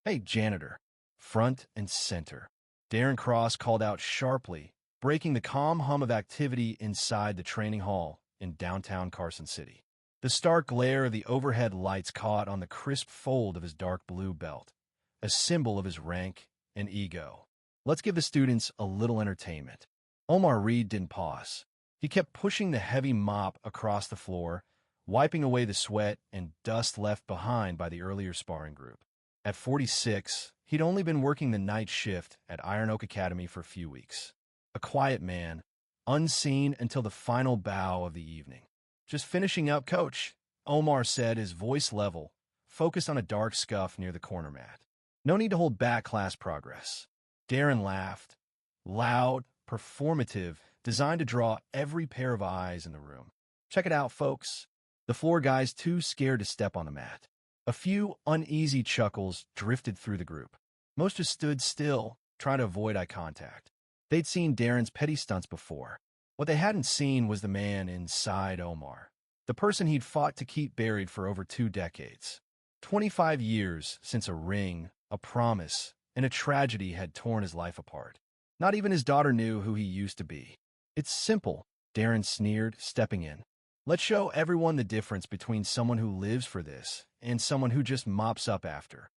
Hey, janitor. Front and center. Darren Cross called out sharply, breaking the calm hum of activity inside the training hall in downtown Carson City. The stark glare of the overhead lights caught on the crisp fold of his dark blue belt, a symbol of his rank and ego. Let's give the students a little entertainment. Omar Reed didn't pause. He kept pushing the heavy mop across the floor, wiping away the sweat and dust left behind by the earlier sparring group. At 46, he'd only been working the night shift at Iron Oak Academy for a few weeks. A quiet man, unseen until the final bow of the evening. Just finishing up, coach, Omar said, his voice level, focused on a dark scuff near the corner mat. No need to hold back class progress. Darren laughed, loud, performative, designed to draw every pair of eyes in the room. Check it out, folks. The floor guys too scared to step on the mat. A few uneasy chuckles drifted through the group. Most just stood still, trying to avoid eye contact. They'd seen Darren's petty stunts before. What they hadn't seen was the man inside Omar, the person he'd fought to keep buried for over 2 decades. 25 years since a ring, a promise, and a tragedy had torn his life apart. Not even his daughter knew who he used to be. It's simple, Darren sneered, stepping in. Let's show everyone the difference between someone who lives for this and someone who just mops up after.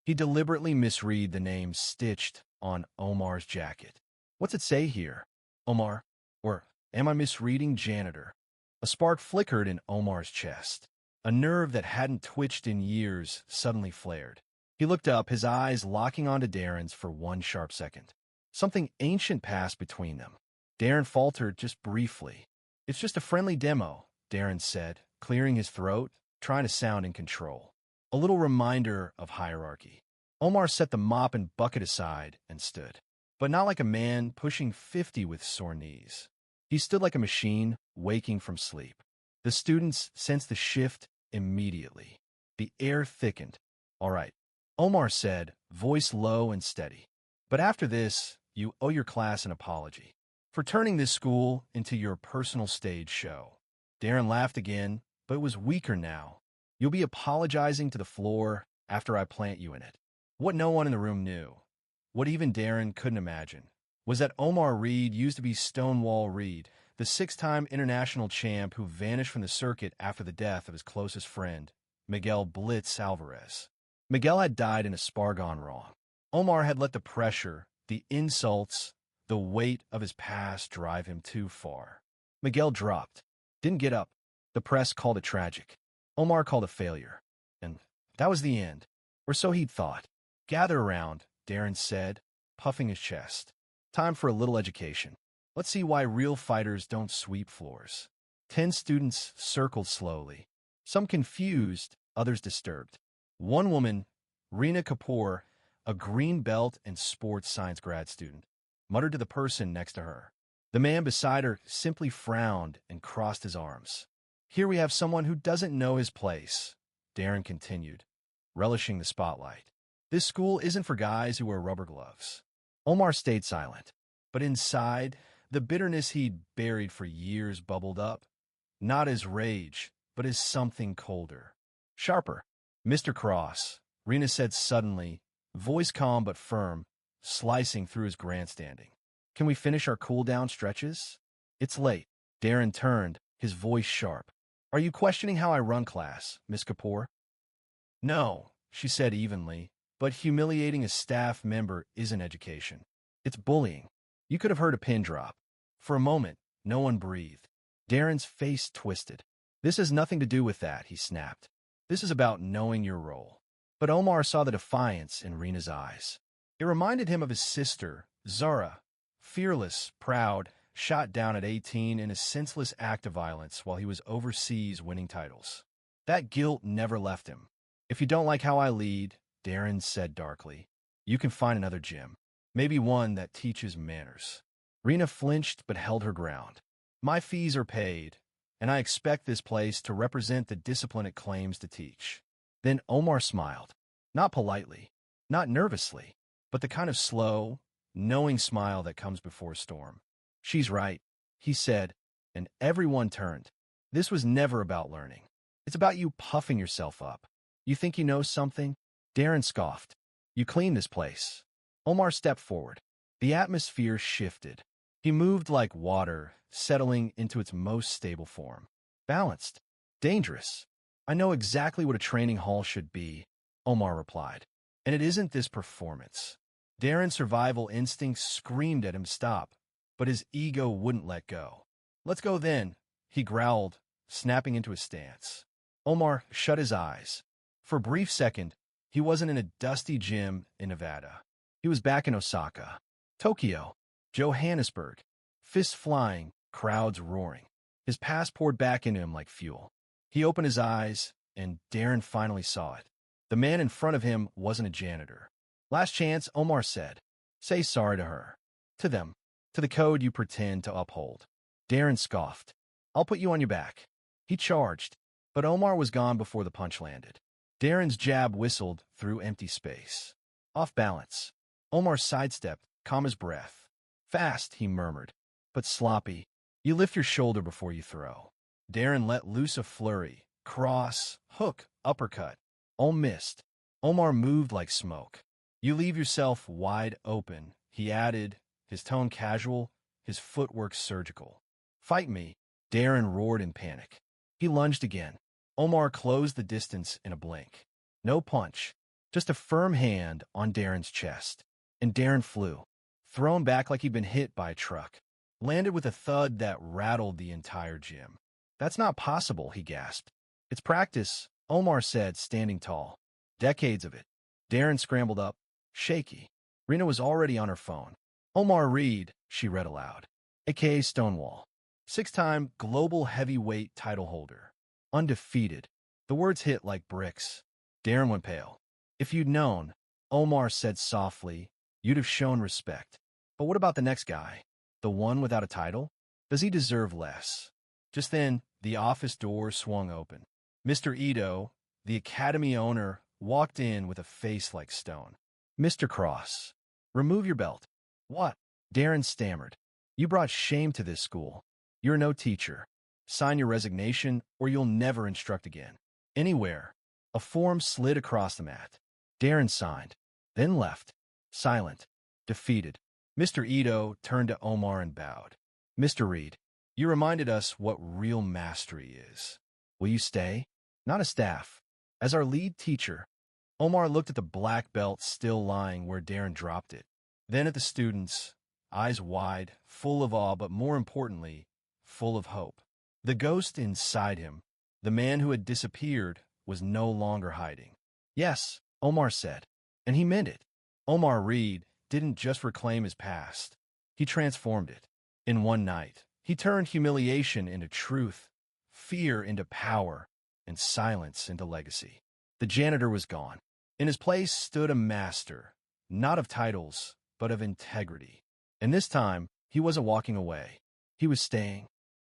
He deliberately misread the name stitched on Omar's jacket. What's it say here? Omar? Or am I misreading janitor? A spark flickered in Omar's chest. A nerve that hadn't twitched in years suddenly flared. He looked up, his eyes locking onto Darren's for one sharp second. Something ancient passed between them. Darren faltered just briefly. It's just a friendly demo, Darren said, clearing his throat, trying to sound in control. A little reminder of hierarchy. Omar set the mop and bucket aside and stood. But not like a man pushing 50 with sore knees. He stood like a machine, waking from sleep. The students sensed the shift immediately. The air thickened. All right, Omar said, voice low and steady. But after this, you owe your class an apology for turning this school into your personal stage show. Darren laughed again, but it was weaker now. You'll be apologizing to the floor after I plant you in it. What no one in the room knew, what even Darren couldn't imagine, was that Omar Reed used to be Stonewall Reed, the 6-time international champ who vanished from the circuit after the death of his closest friend, Miguel Blitz Alvarez. Miguel had died in a spar gone wrong. Omar had let the pressure, the insults, the weight of his past drive him too far. Miguel dropped, didn't get up. The press called it tragic. Omar called it failure. And that was the end. Or so he'd thought. Gather around, Darren said, puffing his chest. Time for a little education. Let's see why real fighters don't sweep floors. 10 students circled slowly. Some confused, others disturbed. One woman, Reena Kapoor, a green belt and sports science grad student, muttered to the person next to her. The man beside her simply frowned and crossed his arms. Here we have someone who doesn't know his place, Darren continued, relishing the spotlight. This school isn't for guys who wear rubber gloves. Omar stayed silent, but inside, the bitterness he'd buried for years bubbled up, not as rage, but as something colder. Sharper. Mr. Cross, Reena said suddenly, voice calm but firm, slicing through his grandstanding. Can we finish our cool-down stretches? It's late. Darren turned, his voice sharp. Are you questioning how I run class, Miss Kapoor? No, she said evenly, but humiliating a staff member isn't education. It's bullying. You could have heard a pin drop. For a moment, no one breathed. Darren's face twisted. This has nothing to do with that, he snapped. This is about knowing your role. But Omar saw the defiance in Reena's eyes. It reminded him of his sister, Zara, fearless, proud, shot down at 18 in a senseless act of violence while he was overseas winning titles. That guilt never left him. If you don't like how I lead, Darren said darkly, you can find another gym. Maybe one that teaches manners. Reena flinched but held her ground. My fees are paid, and I expect this place to represent the discipline it claims to teach. Then Omar smiled, not politely, not nervously, but the kind of slow, knowing smile that comes before a storm. She's right, he said, and everyone turned. This was never about learning. It's about you puffing yourself up. You think you know something? Darren scoffed. You clean this place. Omar stepped forward. The atmosphere shifted. He moved like water, settling into its most stable form. Balanced. Dangerous. I know exactly what a training hall should be, Omar replied. And it isn't this performance. Darren's survival instinct screamed at him stop, but his ego wouldn't let go. Let's go then, he growled, snapping into a stance. Omar shut his eyes. For a brief second, he wasn't in a dusty gym in Nevada. He was back in Osaka, Tokyo, Johannesburg, fists flying, crowds roaring. His past poured back into him like fuel. He opened his eyes, and Darren finally saw it. The man in front of him wasn't a janitor. Last chance, Omar said. Say sorry to her. To them. To the code you pretend to uphold. Darren scoffed. I'll put you on your back. He charged, but Omar was gone before the punch landed. Darren's jab whistled through empty space. Off balance. Omar sidestepped, calm as breath. Fast, he murmured, but sloppy. You lift your shoulder before you throw. Darren let loose a flurry. Cross, hook, uppercut. All missed. Omar moved like smoke. You leave yourself wide open, he added, his tone casual, his footwork surgical. Fight me, Darren roared in panic. He lunged again. Omar closed the distance in a blink. No punch, just a firm hand on Darren's chest. And Darren flew, thrown back like he'd been hit by a truck. Landed with a thud that rattled the entire gym. That's not possible, he gasped. It's practice, Omar said, standing tall. Decades of it. Darren scrambled up, shaky. Rena was already on her phone. Omar Reed, she read aloud, a.k.a. Stonewall. 6-time global heavyweight title holder. Undefeated. The words hit like bricks. Darren went pale. If you'd known, Omar said softly, you'd have shown respect. But what about the next guy? The one without a title? Does he deserve less? Just then, the office door swung open. Mr. Ito, the academy owner, walked in with a face like stone. Mr. Cross, remove your belt. What? Darren stammered. You brought shame to this school. You're no teacher. Sign your resignation or you'll never instruct again. Anywhere. A form slid across the mat. Darren signed, then left, silent, defeated. Mr. Ito turned to Omar and bowed. Mr. Reed, you reminded us what real mastery is. Will you stay? Not as staff. As our lead teacher. Omar looked at the black belt still lying where Darren dropped it. Then at the students, eyes wide, full of awe, but more importantly, full of hope. The ghost inside him, the man who had disappeared, was no longer hiding. Yes, Omar said, and he meant it. Omar Reed didn't just reclaim his past. He transformed it. In one night, he turned humiliation into truth, fear into power, and silence into legacy. The janitor was gone. In his place stood a master, not of titles, but of integrity. And this time, he wasn't walking away. He was staying.